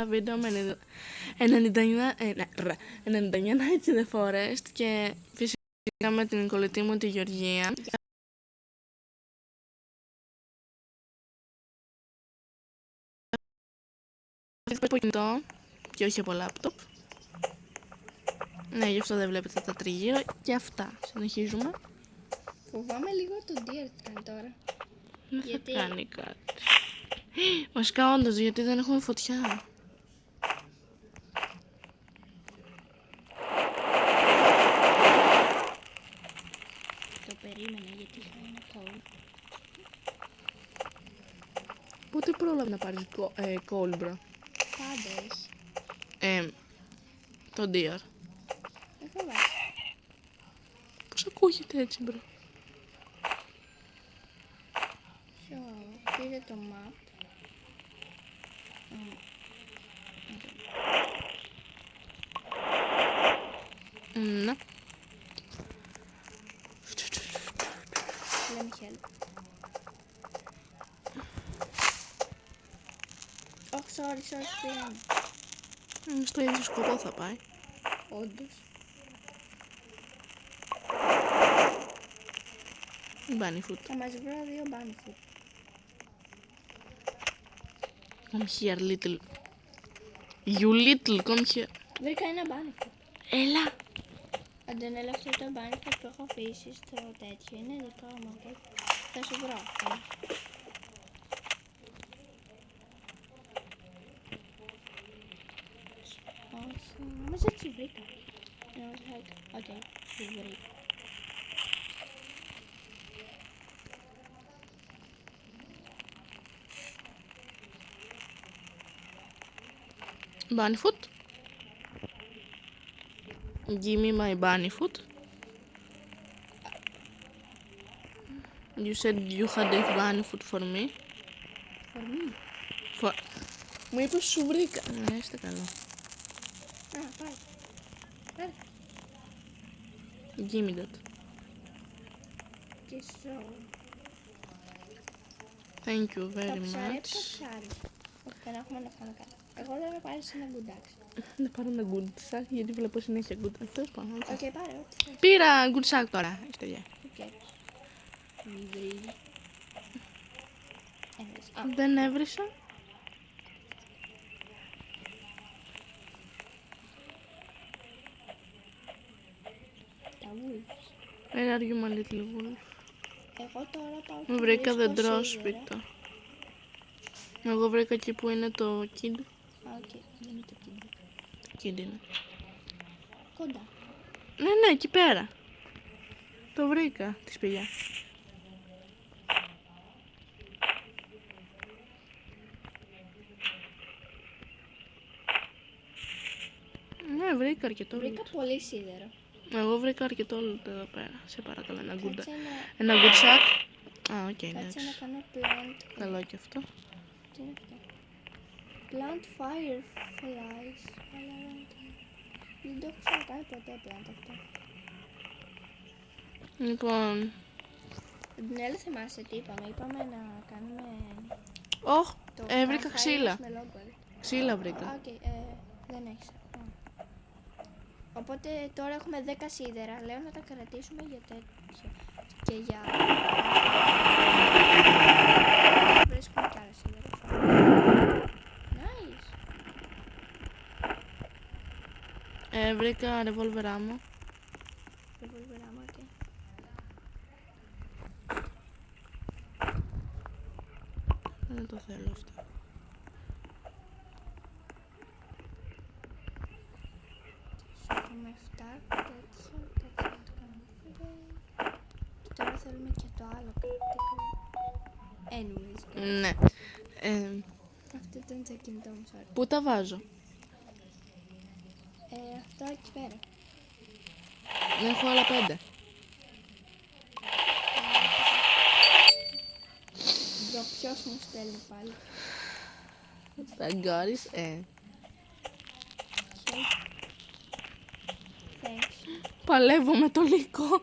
βίντεο με 99 Nights in the Forest και φυσικά με την κολλητή μου τη Γεωργία. Από κινητό και όχι από λάπτοπ. Ναι, γι' αυτό δεν βλέπετε τα τριγύρω και αυτά. Συνεχίζουμε. Φοβάμαι λίγο το Deer τι κάνει τώρα. Δεν Γιατί? θα κάνει κάτι. Βασικά όντως, γιατί δεν έχουμε φωτιά. Το περίμενα γιατί θα είναι cold. Πότε πρόλαβε να πάρεις κόλμπρα? Πάντα έχει. Το Deer. Έχω βάσει. Πώς ακούγεται έτσι, μπρο? Πήρε το map. Ναι. Let me help. Oh, sorry, πήραμε. Στο ίδιο σκοπό θα πάει. Όντως. Bunnyfoot. Θα μας βρω 2 Bunnyfoot. Come here, little. You little, come here. Βρήκα ένα Bunnyfoot. Έλα. Αντωνέλα, αυτό το Bunnyfoot που έχω αφήσει στο τέτοιο είναι δικό μου. Θα σου βρω. Όχι, όμως έτσι βρήκα. Οκ, τη βρήκα. Bunnyfoot. Give me my Bunnyfoot. You said you had a Bunnyfoot for me. For me. Μου είπες σου βρήκα. Ναι, είστε καλό. Πάει. Πάρε. Give me that. Και σου. Thank you very Το ψάρι, much. το ψάρι. Όχι, δεν έχουμε να φάμε κάτι. Εγώ λέω να πάρεις ένα γκουντάξι. Να πάρω ένα good sack γιατί βλέπω συνέχεια good sack. Τέλος πάντων. Οκ, πάρε ό,τι θες. Πήρα good sack τώρα. Είστε γεια. Οκ. Μη βρίζει. Δεν έβρισα. Τα wolves. Where are you, my little wolf? Εγώ τώρα πάω Μου και βρήκα βρίσκω δεντρόσπιτο. Εγώ βρήκα εκεί που είναι το kid. Οκ, δεν είναι το κίνητο. Το kid είναι. Κοντά. Ναι, εκεί πέρα. Το βρήκα τη σπηλιά. Ναι, βρήκα αρκετό. Βρήκα πολύ σίδερο. Εγώ βρήκα αρκετό εδώ πέρα. Σε παρακαλώ, ένα good. Κάτσε Ένα good sack. Α, οκ, Κάτσε να εντάξει. κάνω plant. Καλό και αυτό. Τι είναι αυτό? Plant fireflies. Αλλά δεν το έχω ξανακάνει ποτέ plant αυτό. Λοιπόν. Την άλλη θυμάσαι τι είπαμε. Είπαμε να κάνουμε Όχ, το βρήκα campfire ξύλα. με logger. Ξύλα βρήκα. Οκ, δεν έχεις. Οπότε τώρα έχουμε 10 σίδερα. Λέω να τα κρατήσουμε για τέτοια. Και για... Βρίσκουμε κι άλλα σίδερα. Nice. Βρήκα revolver ammo. Revolver ammo, οκ. Δεν το θέλω αυτό. Έχουμε 7 τέτοια. Κάτσε να το κάνουμε. Και τώρα θέλουμε και το άλλο practical. Anyways. Ναι. Αυτό ήταν το κινητό μου, sorry. Πού τα βάζω? Αυτό εκεί πέρα. Έχω άλλα 5. Ποιος μου στέλνει πάλι? Ταγκάρις, Thanks. Παλεύω με το λύκο.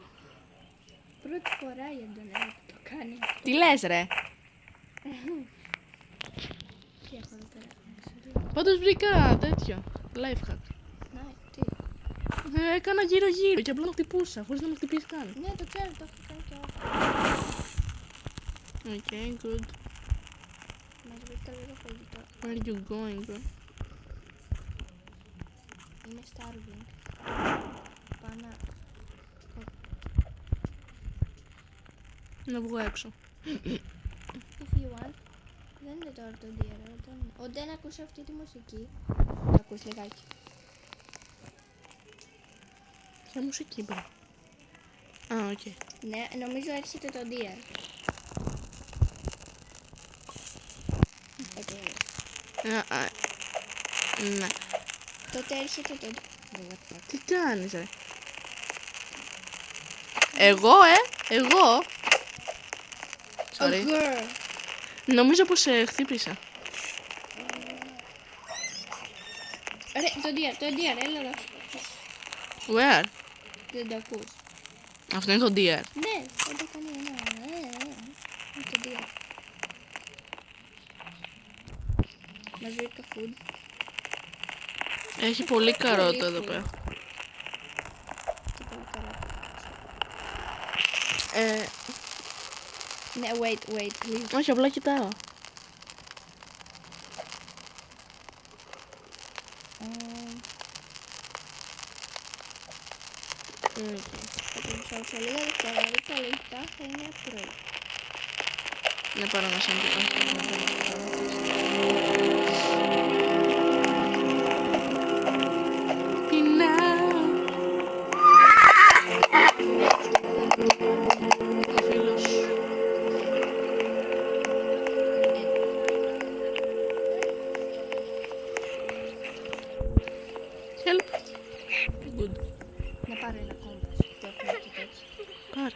Πρώτη φορά η Αντωνέλα που το κάνει Τι λες ρε? Τι έχω εδώ πέρα? Πάντως βρήκα τέτοιο. Life hack. Ναι, τι. Έκανα γύρω-γύρω και απλά να χτυπούσα, χωρίς να με χτυπήσει καν. Ναι, το ξέρω, το έχω κάνει και εγώ. Okay, good. Μας βρήκα λίγο φαγητό. Where are you going, bro? Είναι starving. Πάω να... Να βγω έξω. If you want. Δεν είναι τώρα το DRL. Όταν ακούς αυτή τη μουσική, το ακούς λιγάκι. Ποια μουσική, bro? Α, οκ. Ναι, νομίζω έρχεται το DRL. Okay. Ναι. Τότε έρχεται το... Τι κάνεις, ρε? Εγώ. Sorry. girl. Νομίζω πως χτύπησα. Ρε, το DRL, έλα εδώ. Where? Δεν το ακούς. Αυτό είναι το DR. Ναι, δεν το κάνει ένα. Είναι το DRL. Μας βρήκα food. Έχει πολύ καρότο εδώ πέρα. Και πολύ καλά. Ναι, wait, please. Όχι, απλά κοιτάω. Θα το μισάω σε λίγα δευτερόλεπτα, λεπτά θα είναι πρωί. Να πάρω ένα σέντρο. Help. Good. Να πάρω ένα κόμπας. Το έχουμε και τέτοιο. Πάρε.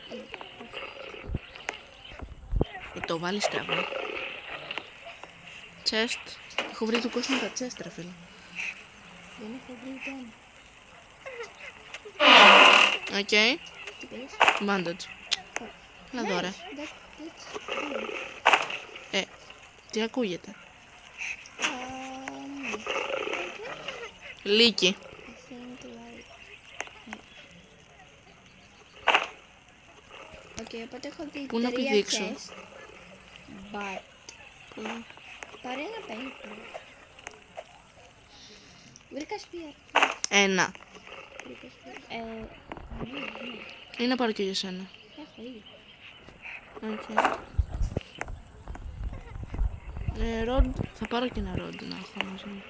Το βάλεις κάπου. Chest. Έχω βρει του κόσμου τα chest, ρε φίλε. Δεν έχω βρει ούτε ένα. Οκ. Τι πες? Bandage. Να δω, ρε. That's good. Τι ακούγεται? Um, Λύκη. I think like... Οκ, οπότε έχω δει Πού να 3 πηδήξω? chest. But... Πάρε ένα paintball. Βρήκα spear. Ένα. Βρήκα spear. Ή να πάρω και για σένα. Έχω ήδη. Οκ. Rod. Θα πάρω και ένα rod να έχω μαζί μου.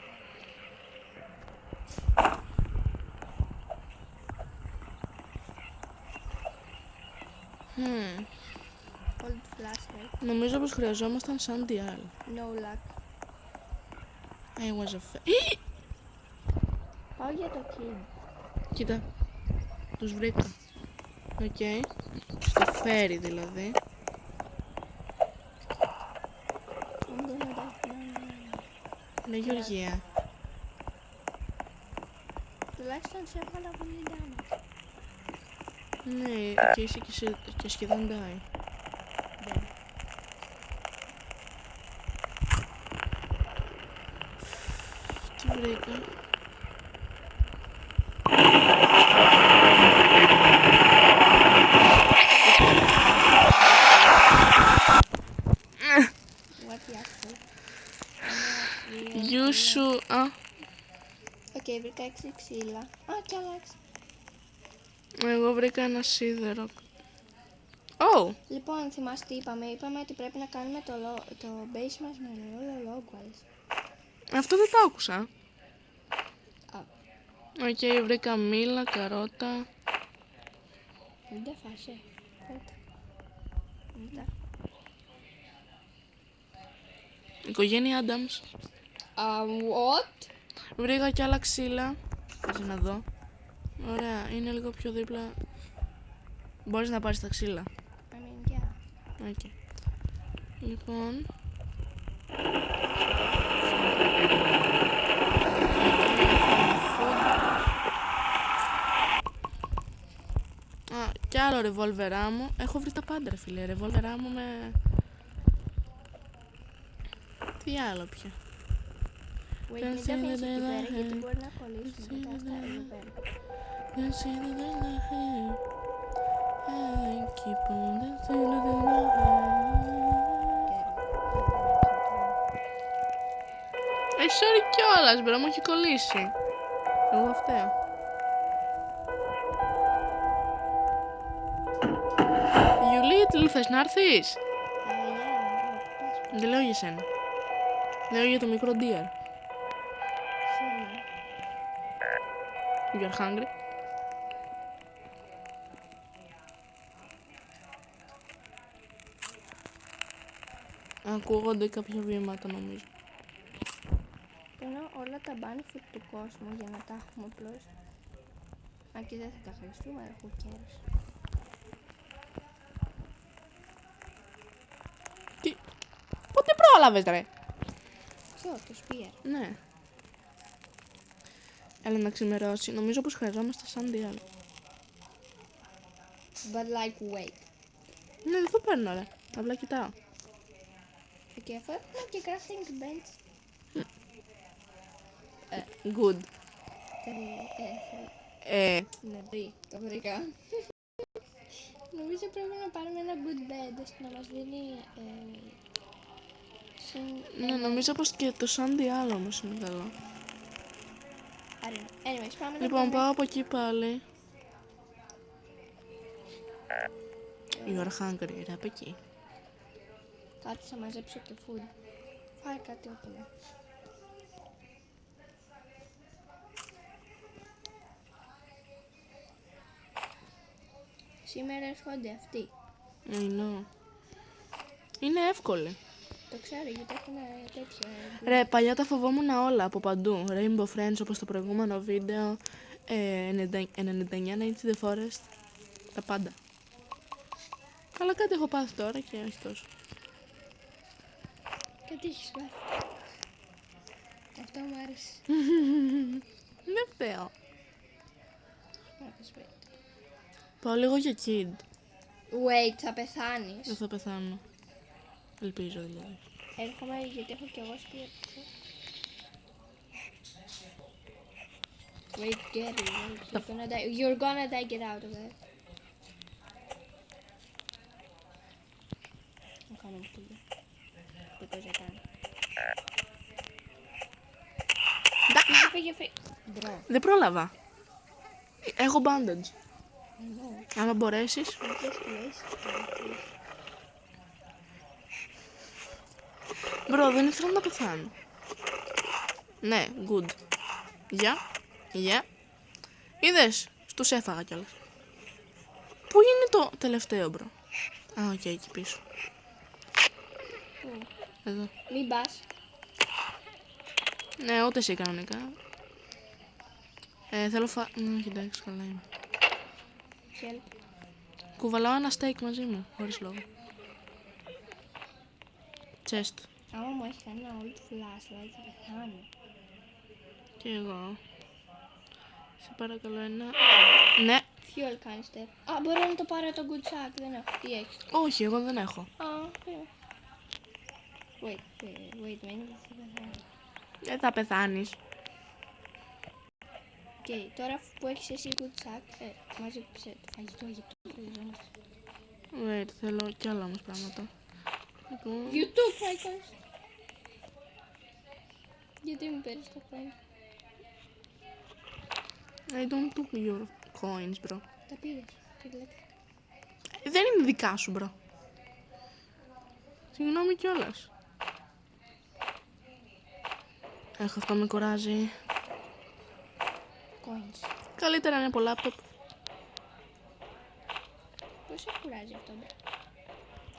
Old flashlight. Νομίζω πως χρειαζόμασταν σαν διάλ. No luck. I was a Πάω για το king. Κοίτα. Τους βρήκα. Οκ. Στο φέρι δηλαδή. I'm gonna die. No. Ναι, Γεωργία. Τουλάχιστον σε έβαλα πολύ damage. Ναι, και είσαι και σχεδόν die. Δεν. Τι βρήκα? What the asshole. You should... Α, Οκ, βρήκα 6 ξύλα. Α, κι άλλα 6. εγώ βρήκα ένα σίδερο. Oh, Λοιπόν, θυμάστε τι είπαμε. Είπαμε ότι πρέπει να κάνουμε το base μας με log-wise. αυτό δεν το άκουσα. Α, Οκ, βρήκα μήλα, καρότα. δεν τα φάσε. Πότε. Μετά. Οικογένεια Adams. What? Βρήκα κι άλλα ξύλα. Κάτσε να δω. Ωραία, είναι λίγο πιο δίπλα. Μπορείς να πάρεις τα ξύλα. I mean, yeah. Οκ. Λοιπόν. Α, κι άλλο ρεβόλβερά μου. Έχω βρει τα πάντα, ρε φίλε. Ρεβόλβερά μου με... Τι άλλο πια? Wait, μην τα αφήνεις εκεί πέρα, γιατί μπορεί να κολλήσουν μετά στα εδώ πέρα. Sorry κιόλας, μπρο, μου έχει κολλήσει. Εγώ φταίω. Γιουλίτλ, θες να έρθεις? Δεν λέω για σένα. Λέω για το μικρό deer. You're hungry? Ακούγονται κάποια βήματα νομίζω. Παίρνω όλα τα benefit του κόσμου για να τα έχουμε απλώς. Αν και δεν θα τα χρειαστούμε, αλλά who cares. Τι? Πότε πρόλαβες ρε? Ποιο, το spear. Ναι. Έλα να ξημερώσει. Νομίζω πως χρειαζόμαστε σαν διάλο. But like wait. Ναι, δεν το παίρνω ρε. Απλά κοιτάω. Και αφού έχουμε και crafting bench. Good. Ναι, το βρήκα. Νομίζω πρέπει να πάρουμε ένα good bed ώστε να μας δίνει Ναι, νομίζω πως και το σαν διάλο όμως είναι καλό. Anyways, πάμε να Λοιπόν, πάμε. πάω από εκεί πάλι. You're hungry, ρε, από εκεί. Κάτσε θα μαζέψω και food. Φάει κάτι όπλα. Σήμερα έρχονται αυτοί. I know. Είναι εύκολη. Το ξέρω γιατί έχουν τέτοια. Ρε, παλιά τα φοβόμουν όλα από παντού. Rainbow Friends όπως το προηγούμενο βίντεο. 99 Nights in the Forest. Τα πάντα. Αλλά κάτι έχω πάθει τώρα και όχι τόσο. Κάτι έχεις πάθει. Αυτό μου άρεσε. Δεν φταίω. Να πεις wait. Πάω λίγο για kid. Wait, θα πεθάνεις. Δεν θα πεθάνω. Ελπίζω δηλαδή. Έρχομαι γιατί έχω κι εγώ σπίτι. Wait, Gary, wait. You're gonna die. You're gonna die. Get out of there. I'm coming to you. Because I can. Φύγε. Bro. Δεν πρόλαβα. Έχω bandage. I know. Άμα μπορέσεις. In this place. Μπρο, δεν ήθελα να πεθάνω. Ναι, good. Γεια. Γεια. Είδες, τους έφαγα κιόλας. Πού είναι το τελευταίο, μπρο? Α, οκ, εκεί πίσω. Εδώ. Μην πας. Ναι, ούτε εσύ κανονικά. Θέλω όχι, εντάξει, καλά είμαι. Help. Κουβαλάω ένα steak μαζί μου, χωρίς λόγο. Chest. Άμα μου έχει κάνει ένα old flashlight θα πεθάνω. Και εγώ. Σε παρακαλώ ένα... Ναι. Fuel canister. Α, μπορώ να το πάρω το good sack. Δεν έχω. Τι έχεις? Όχι, εγώ δεν έχω. Α, wait, μένει θα πεθάνω. Δεν θα πεθάνεις. Okay, τώρα που έχεις εσύ good sack, μάζεψε το φαγητό γιατί το χρειαζόμαστε. Wait, θέλω κι άλλα όμως πράγματα. Λοιπόν, YouTube icons. Γιατί μου παίρνεις το coin? I don't took your coins, bro. Τα πήρες. Τι λέτε? Δεν είναι δικά σου, bro. Συγγνώμη κιόλας. Αυτό με κουράζει. Coins. Καλύτερα είναι από laptop. Πώς σε κουράζει αυτό, μπρο?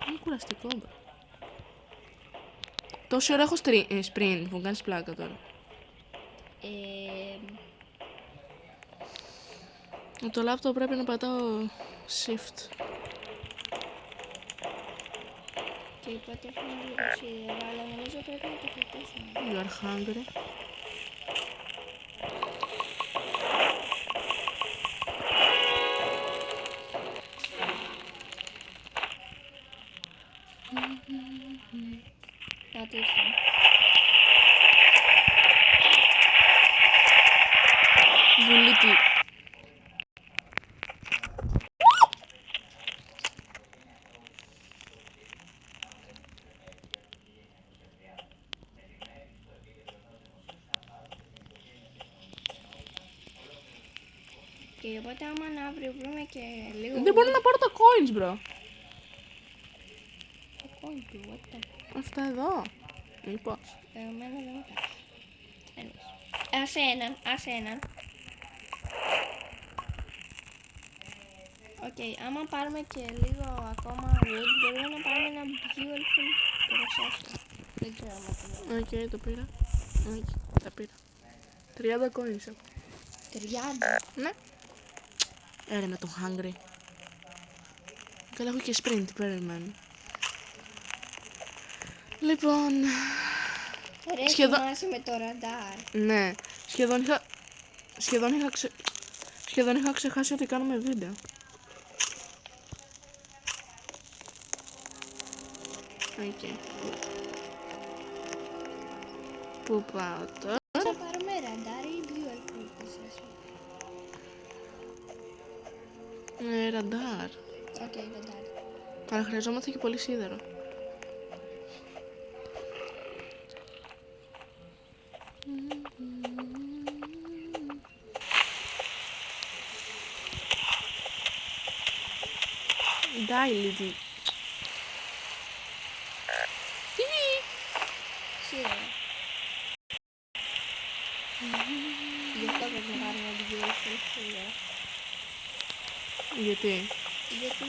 Είναι κουραστικό, bro. Τόση ώρα έχω sprint, μου κάνεις πλάκα τώρα. Με το laptop πρέπει να πατάω shift. Και είπατε έχουμε λίγο σίδερα, αλλά νομίζω πρέπει να το κρατήσουμε. You are hungry. Να το ήρθαμε. You little... Και οπότε άμα να αύριο βρούμε και λίγο... Δεν μπορώ να πάρω τα coins, bro. Το κόντου, what the... Αυτά εδώ. Μήπως. Εμένα δεν μου τα... Άσε έναν. Οκ, άμα πάρουμε και λίγο ακόμα wood, μπορούμε να πάρουμε ένα beautiful processor. Δεν ξέρω αν το λέω. Οκ, το πήρα. Οκ, τα πήρα. 30 coins έχω. 30. Ναι. Έρε με το hungry. Καλά, έχω και sprint, περιμένω. Λοιπόν, Ρε, Σχεδόν- θυμάσαι με το ραντάρ. ναι, σχεδόν είχα ξεχάσει ότι κάνουμε βίντεο. Οκ. Πού πάω τώρα? Θα πάρουμε ραντάρ ή beautiful processor. Ραντάρ. Οκ, ραντάρ. Αλλά χρειαζόμαστε και πολύ σίδερο. Die, little. Σίγουρα. Γι' αυτό πρέπει να πάρουμε beautiful σίγουρα. Γιατί? Γιατί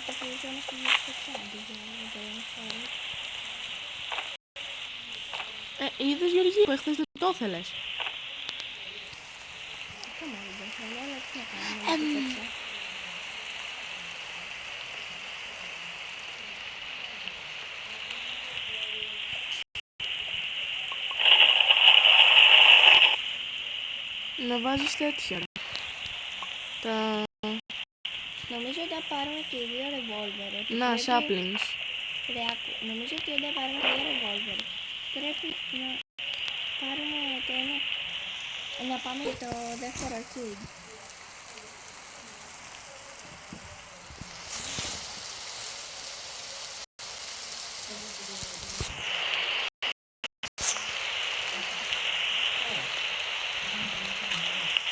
το χρειαζόμαστε για το τσάντι για να το πάρουμε. Είδες, Γεωργή, που εχθές δεν το ήθελες. Ακόμα δεν θέλω, αλλά τι να κάνουμε με το φέτσα. Να βάζεις τέτοια. Τα... Νομίζω ότι θα πάρουμε και οι δύο revolver. ότι Να, πρέπει- saplings. Ρε, άκου, νομίζω ότι όταν πάρουμε και δύο revolver πρέπει να πάρουμε το ένα... Να πάμε για το δεύτερο arcade.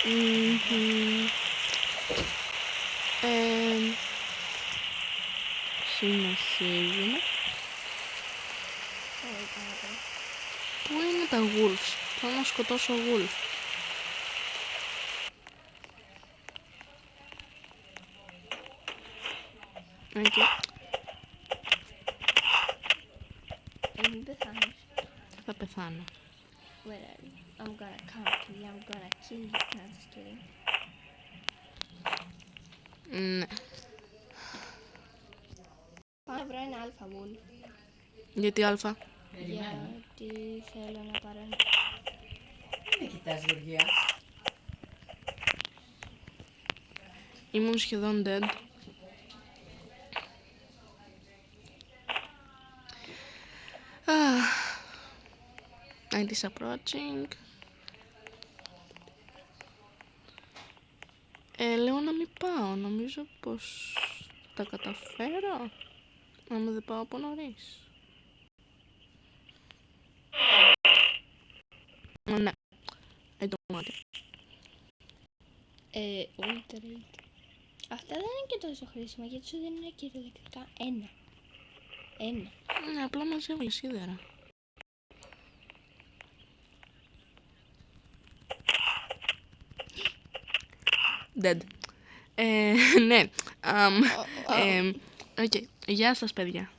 Μμμ. Συνεχίζουμε. Όχι, καλά. Πού είναι τα wolves? Θέλω να σκοτώσω wolf. Εκεί. Μην πεθάνεις. Θα πεθάνω. Where are you? I'm gonna come to you. I'm gonna kill you. No, just kidding. Ναι. Πάω να βρω ένα αλφα wolf. Γιατί αλφα? Γιατί θέλω να πάρω ένα... Με κοιτάς, Γεωργία. Ήμουν σχεδόν dead. It is approaching. Λέω να μην πάω. Νομίζω πως τα καταφέρω. Άμα δεν πάω από νωρίς. Ναι. I don't want it. Ultra rate. Αυτά δεν είναι και τόσο χρήσιμα γιατί σου δεν είναι κυριολεκτικά ένα. Ναι, απλά μαζεύει σίδερα. Dead. Ναι. Οκ. Γεια σας, παιδιά.